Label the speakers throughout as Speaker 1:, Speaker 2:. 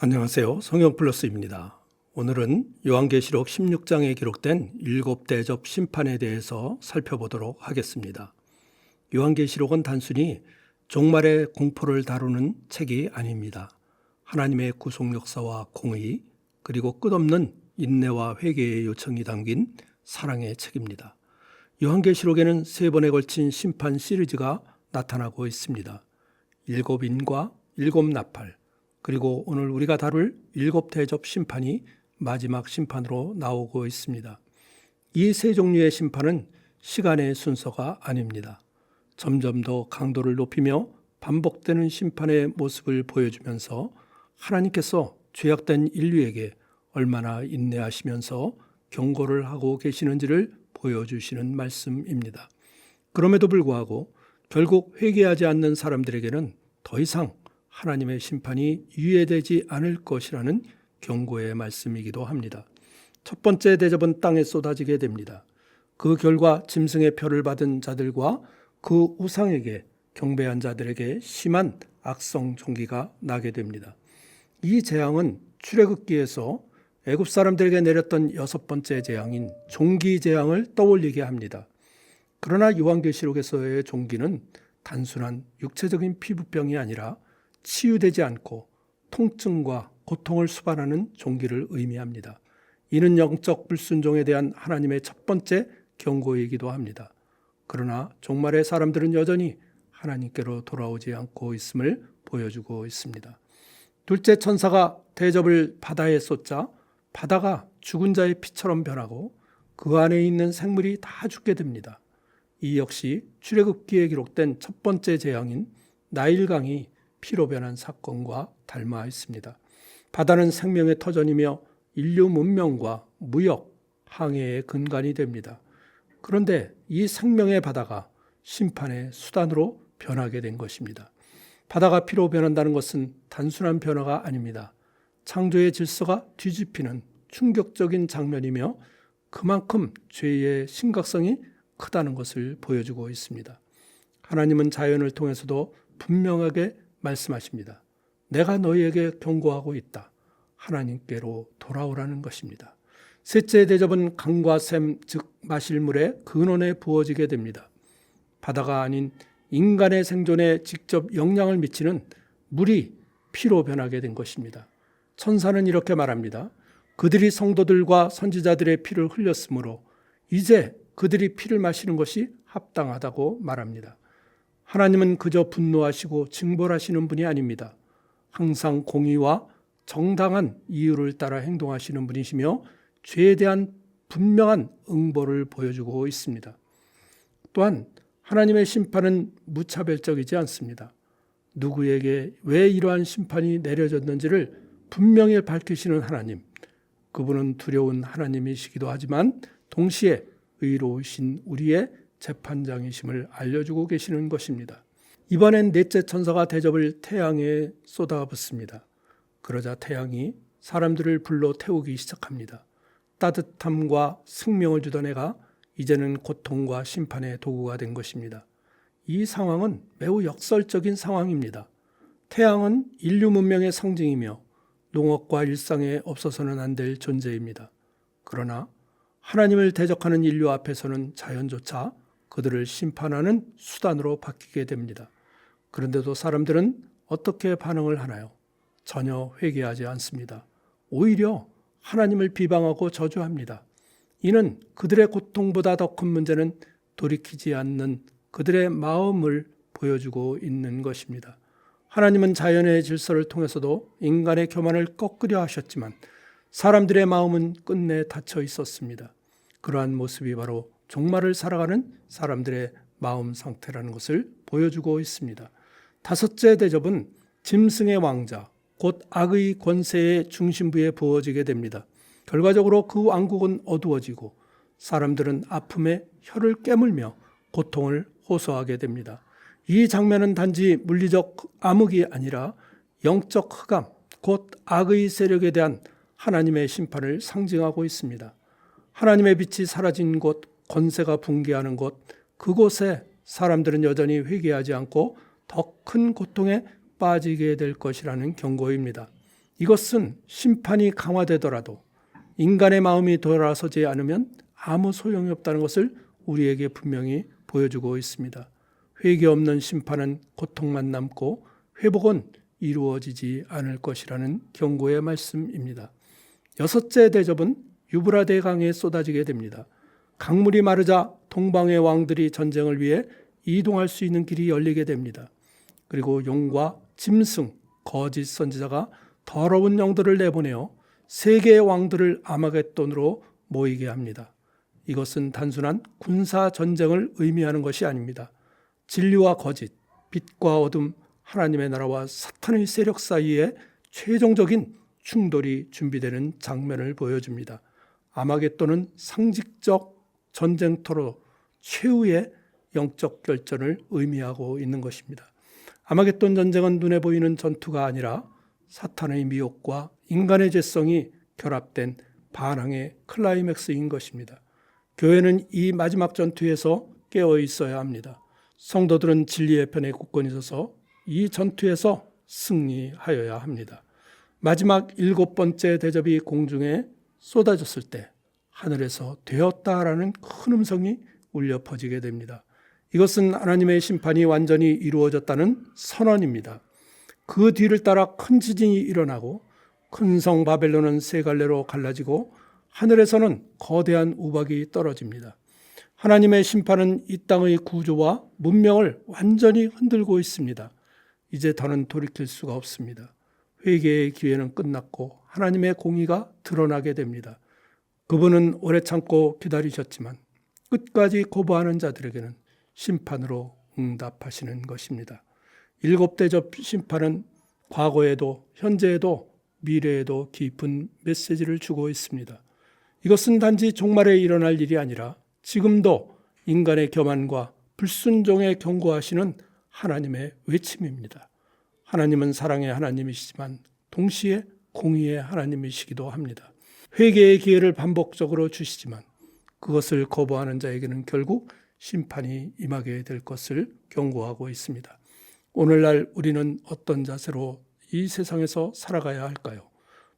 Speaker 1: 안녕하세요. 성경플러스입니다. 오늘은 요한계시록 16장에 기록된 7대접 심판에 대해서 살펴보도록 하겠습니다. 요한계시록은 단순히 종말의 공포를 다루는 책이 아닙니다. 하나님의 구속 역사와 공의, 그리고 끝없는 인내와 회개의 요청이 담긴 사랑의 책입니다. 요한계시록에는 3번에 걸친 심판 시리즈가 나타나고 있습니다. 7인과 7나팔, 그리고 오늘 우리가 다룰 7대접 심판이 마지막 심판으로 나오고 있습니다. 이 세 종류의 심판은 시간의 순서가 아닙니다. 점점 더 강도를 높이며 반복되는 심판의 모습을 보여주면서 하나님께서 죄악된 인류에게 얼마나 인내하시면서 경고를 하고 계시는지를 보여주시는 말씀입니다. 그럼에도 불구하고 결국 회개하지 않는 사람들에게는 더 이상 하나님의 심판이 유예되지 않을 것이라는 경고의 말씀이기도 합니다. 첫 번째 대접은 땅에 쏟아지게 됩니다. 그 결과 짐승의 표를 받은 자들과 그 우상에게 경배한 자들에게 심한 악성 종기가 나게 됩니다. 이 재앙은 출애굽기에서 애굽 사람들에게 내렸던 6번째 재앙인 종기 재앙을 떠올리게 합니다. 그러나 요한계시록에서의 종기는 단순한 육체적인 피부병이 아니라 치유되지 않고 통증과 고통을 수반하는 종기를 의미합니다. 이는 영적 불순종에 대한 하나님의 첫 번째 경고이기도 합니다. 그러나 종말의 사람들은 여전히 하나님께로 돌아오지 않고 있음을 보여주고 있습니다. 둘째 천사가 대접을 바다에 쏟자 바다가 죽은 자의 피처럼 변하고 그 안에 있는 생물이 다 죽게 됩니다. 이 역시 출애굽기에 기록된 첫 번째 재앙인 나일강이 피로 변한 사건과 닮아 있습니다. 바다는 생명의 터전이며 인류 문명과 무역, 항해의 근간이 됩니다. 그런데 이 생명의 바다가 심판의 수단으로 변하게 된 것입니다. 바다가 피로 변한다는 것은 단순한 변화가 아닙니다. 창조의 질서가 뒤집히는 충격적인 장면이며 그만큼 죄의 심각성이 크다는 것을 보여주고 있습니다. 하나님은 자연을 통해서도 분명하게 말씀하십니다. 내가 너희에게 경고하고 있다. 하나님께로 돌아오라는 것입니다. 셋째 대접은 강과 샘, 즉 마실 물에 근원에 부어지게 됩니다. 바다가 아닌 인간의 생존에 직접 영향을 미치는 물이 피로 변하게 된 것입니다. 천사는 이렇게 말합니다. 그들이 성도들과 선지자들의 피를 흘렸으므로 이제 그들이 피를 마시는 것이 합당하다고 말합니다. 하나님은 그저 분노하시고 징벌하시는 분이 아닙니다. 항상 공의와 정당한 이유를 따라 행동하시는 분이시며 죄에 대한 분명한 응보를 보여주고 있습니다. 또한 하나님의 심판은 무차별적이지 않습니다. 누구에게 왜 이러한 심판이 내려졌는지를 분명히 밝히시는 하나님, 그분은 두려운 하나님이시기도 하지만 동시에 의로우신 우리의 재판장이심을 알려주고 계시는 것입니다. 이번엔 넷째 천사가 대접을 태양에 쏟아붓습니다. 그러자 태양이 사람들을 불러 태우기 시작합니다. 따뜻함과 생명을 주던 애가 이제는 고통과 심판의 도구가 된 것입니다. 이 상황은 매우 역설적인 상황입니다. 태양은 인류 문명의 상징이며 농업과 일상에 없어서는 안 될 존재입니다. 그러나 하나님을 대적하는 인류 앞에서는 자연조차 그들을 심판하는 수단으로 바뀌게 됩니다. 그런데도 사람들은 어떻게 반응을 하나요? 전혀 회개하지 않습니다. 오히려 하나님을 비방하고 저주합니다. 이는 그들의 고통보다 더 큰 문제는 돌이키지 않는 그들의 마음을 보여주고 있는 것입니다. 하나님은 자연의 질서를 통해서도 인간의 교만을 꺾으려 하셨지만 사람들의 마음은 끝내 닫혀 있었습니다. 그러한 모습이 바로 종말을 살아가는 사람들의 마음 상태라는 것을 보여주고 있습니다. 다섯째 대접은 짐승의 왕자, 곧 악의 권세의 중심부에 부어지게 됩니다. 결과적으로 그 왕국은 어두워지고 사람들은 아픔에 혀를 깨물며 고통을 호소하게 됩니다. 이 장면은 단지 물리적 암흑이 아니라 영적 흑암, 곧 악의 세력에 대한 하나님의 심판을 상징하고 있습니다. 하나님의 빛이 사라진 곳, 권세가 붕괴하는 곳, 그곳에 사람들은 여전히 회개하지 않고 더 큰 고통에 빠지게 될 것이라는 경고입니다. 이것은 심판이 강화되더라도 인간의 마음이 돌아서지 않으면 아무 소용이 없다는 것을 우리에게 분명히 보여주고 있습니다. 회개 없는 심판은 고통만 남고 회복은 이루어지지 않을 것이라는 경고의 말씀입니다. 여섯째 대접은 유브라데 강에 쏟아지게 됩니다. 강물이 마르자 동방의 왕들이 전쟁을 위해 이동할 수 있는 길이 열리게 됩니다. 그리고 용과 짐승, 거짓 선지자가 더러운 영들을 내보내어 세계의 왕들을 아마겟돈으로 모이게 합니다. 이것은 단순한 군사 전쟁을 의미하는 것이 아닙니다. 진리와 거짓, 빛과 어둠, 하나님의 나라와 사탄의 세력 사이에 최종적인 충돌이 준비되는 장면을 보여줍니다. 아마겟돈은 상징적 전쟁터로 최후의 영적 결전을 의미하고 있는 것입니다. 아마겟돈 전쟁은 눈에 보이는 전투가 아니라 사탄의 미혹과 인간의 죄성이 결합된 반항의 클라이맥스인 것입니다. 교회는 이 마지막 전투에서 깨어 있어야 합니다. 성도들은 진리의 편에 굳건히 서서 이 전투에서 승리하여야 합니다. 마지막 7번째 대접이 공중에 쏟아졌을 때 하늘에서 되었다라는 큰 음성이 울려 퍼지게 됩니다. 이것은 하나님의 심판이 완전히 이루어졌다는 선언입니다. 그 뒤를 따라 큰 지진이 일어나고 큰 성 바벨론은 세 갈래로 갈라지고 하늘에서는 거대한 우박이 떨어집니다. 하나님의 심판은 이 땅의 구조와 문명을 완전히 흔들고 있습니다. 이제 더는 돌이킬 수가 없습니다. 회개의 기회는 끝났고 하나님의 공의가 드러나게 됩니다. 그분은 오래 참고 기다리셨지만 끝까지 거부하는 자들에게는 심판으로 응답하시는 것입니다. 7대접 심판은 과거에도 현재에도 미래에도 깊은 메시지를 주고 있습니다. 이것은 단지 종말에 일어날 일이 아니라 지금도 인간의 교만과 불순종에 경고하시는 하나님의 외침입니다. 하나님은 사랑의 하나님이시지만 동시에 공의의 하나님이시기도 합니다. 회개의 기회를 반복적으로 주시지만 그것을 거부하는 자에게는 결국 심판이 임하게 될 것을 경고하고 있습니다. 오늘날 우리는 어떤 자세로 이 세상에서 살아가야 할까요?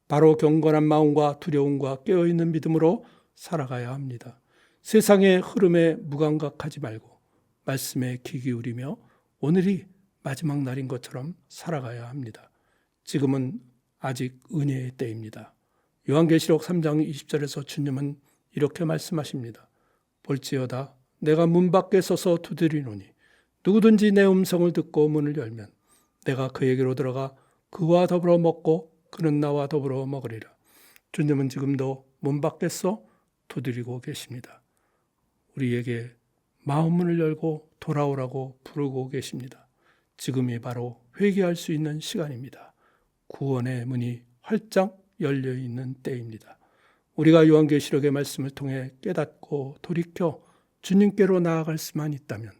Speaker 1: 바로 경건한 마음과 두려움과 깨어있는 믿음으로 살아가야 합니다. 세상의 흐름에 무감각하지 말고 말씀에 귀 기울이며 오늘이 마지막 날인 것처럼 살아가야 합니다. 지금은 아직 은혜의 때입니다. 요한계시록 3장 20절에서 주님은 이렇게 말씀하십니다. 볼지어다 내가 문 밖에 서서 두드리노니 누구든지 내 음성을 듣고 문을 열면 내가 그에게로 들어가 그와 더불어 먹고 그는 나와 더불어 먹으리라. 주님은 지금도 문 밖에서 두드리고 계십니다. 우리에게 마음문을 열고 돌아오라고 부르고 계십니다. 지금이 바로 회개할 수 있는 시간입니다. 구원의 문이 활짝 열려 있는 때입니다. 우리가 요한계시록의 말씀을 통해 깨닫고 돌이켜 주님께로 나아갈 수만 있다면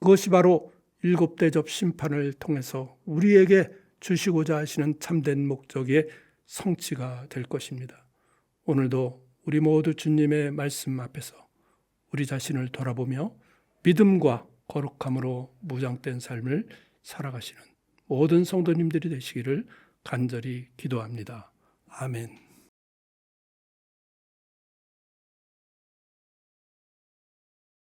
Speaker 1: 그것이 바로 7대접 심판을 통해서 우리에게 주시고자 하시는 참된 목적의 성취가 될 것입니다. 오늘도 우리 모두 주님의 말씀 앞에서 우리 자신을 돌아보며 믿음과 거룩함으로 무장된 삶을 살아가시는 모든 성도님들이 되시기를 간절히 기도합니다. 아멘.